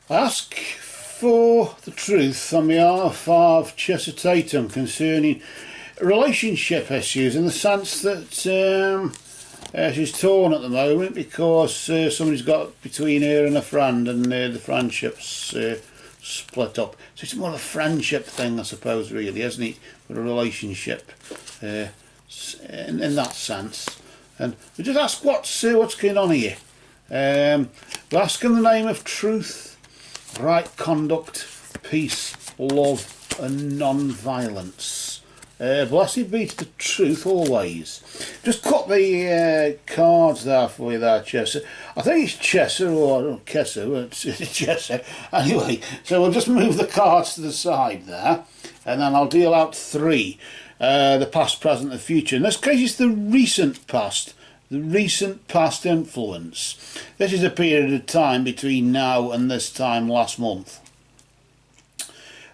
Ask for the truth on behalf of Chisa Tatum concerning relationship issues, in the sense that she's torn at the moment because somebody's got between her and a friend, and the friendship's split up. So it's more of a friendship thing, I suppose, really, isn't it? With a relationship in that sense. And we just ask what's going on here. We ask in the name of truth, right conduct, peace, love and non-violence. Blessed be to the truth always. Just cut the cards there for you there, Chesa. I think it's Chesa or Kessa, but it's Chesa. Anyway, so we'll just move the cards to the side there, and then I'll deal out three. The past, present and future. In this case it's the recent past. The recent past influence. This is a period of time between now and this time last month.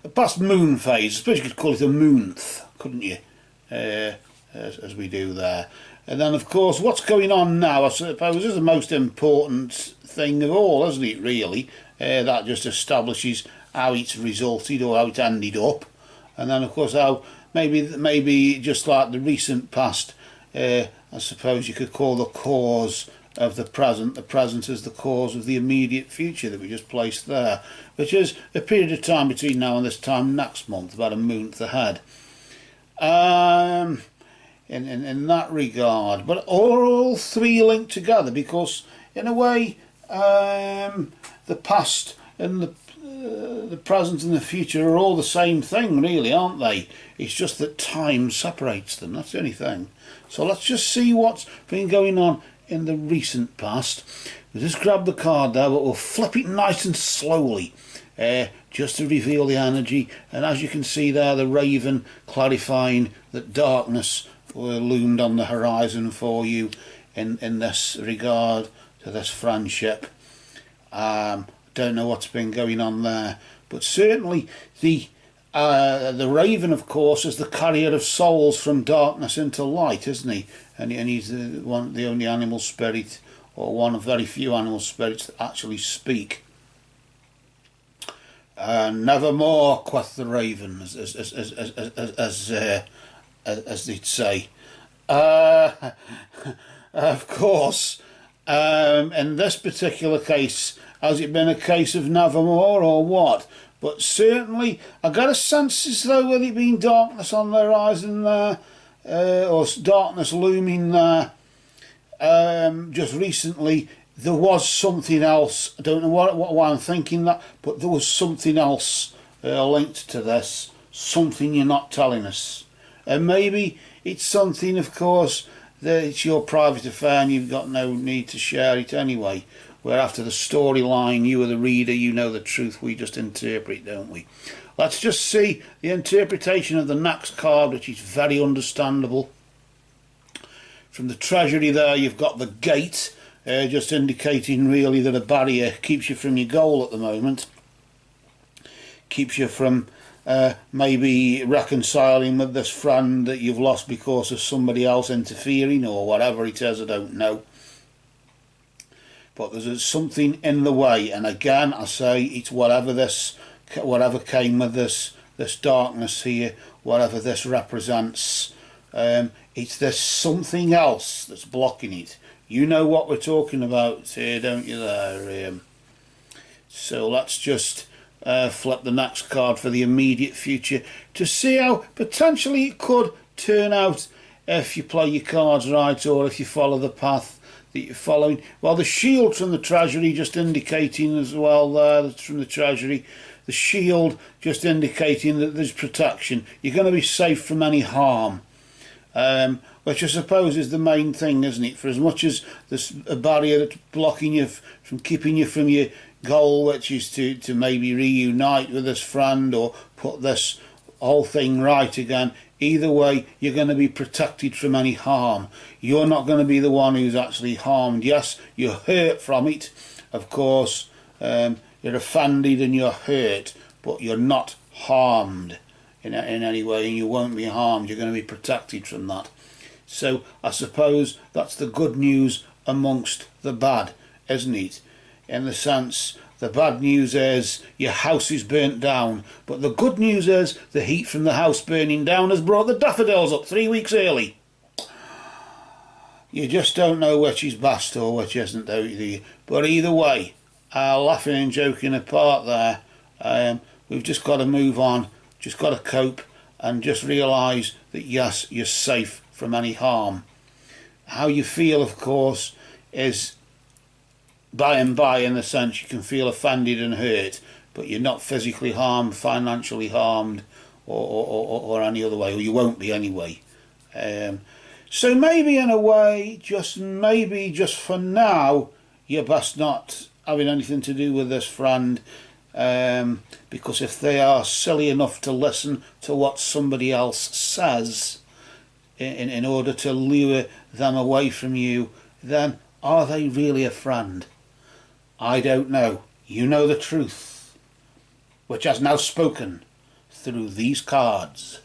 A past moon phase. I suppose you could call it a moonth, couldn't you? As we do there. And then of course what's going on now, I suppose, is the most important thing of all, isn't it, really? That just establishes how it's resulted or how it ended up. And then of course how maybe just like the recent past, I suppose you could call the cause of the present is the cause of the immediate future that we just placed there, which is a period of time between now and this time next month, about a month ahead. In that regard, but all three linked together, because in a way the past and the present and the future are all the same thing, really, aren't they? It's just that time separates them, that's the only thing. So let's just see what's been going on in the recent past. We'll just grab the card there, but we'll flip it nice and slowly, just to reveal the energy. And as you can see there, the raven clarifying that darkness loomed on the horizon for you in this regard to this friendship. Don't know what's been going on there, but certainly the raven, of course, is the carrier of souls from darkness into light, isn't he? And he's the only animal spirit, or one of very few animal spirits that actually speak. Nevermore, quoth the raven, as they'd say. Of course, in this particular case, has it been a case of nevermore or what? But certainly, I got a sense as though, with it being darkness on the horizon there, or darkness looming there, just recently, there was something else. I don't know why I'm thinking that, but there was something else linked to this, something you're not telling us. And maybe it's something, of course, that it's your private affair and you've got no need to share it anyway. Where after the storyline, you are the reader, you know the truth, we just interpret, don't we? Let's just see the interpretation of the next card, which is very understandable. From the treasury there, you've got the gate, just indicating really that a barrier keeps you from your goal at the moment. Keeps you from maybe reconciling with this friend that you've lost because of somebody else interfering or whatever it is, I don't know. But there's something in the way, and again I say it's whatever came with this darkness here, whatever this represents, it's this something else that's blocking it. You know what we're talking about here, don't you there? So let's just flip the next card for the immediate future to see how potentially it could turn out if you play your cards right, or if you follow the path that you're following. Well, the shield from the treasury just indicating as well there, that's from the treasury, the shield just indicating that there's protection. You're going to be safe from any harm, which I suppose is the main thing, isn't it? For as much as there's a barrier that's blocking you from keeping you from your goal, which is to maybe reunite with this friend or put this whole thing right again, either way you're going to be protected from any harm. You're not going to be the one who's actually harmed. Yes, you're hurt from it, of course, you're offended and you're hurt, but you're not harmed in any way, and you won't be harmed. You're going to be protected from that. So I suppose that's the good news amongst the bad, isn't it? In the sense The bad news is your house is burnt down. But the good news is the heat from the house burning down has brought the daffodils up 3 weeks early. You just don't know which is best or which isn't, do you? But either way, laughing and joking apart there, we've just got to move on, just got to cope, and just realise that yes, you're safe from any harm. How you feel, of course, is by and by, in the sense you can feel offended and hurt, but you're not physically harmed, financially harmed, or any other way, or you won't be anyway. So maybe in a way, maybe just for now, you're best not having anything to do with this friend, because if they are silly enough to listen to what somebody else says in order to lure them away from you, then are they really a friend? I don't know. You know the truth, which has now spoken through these cards.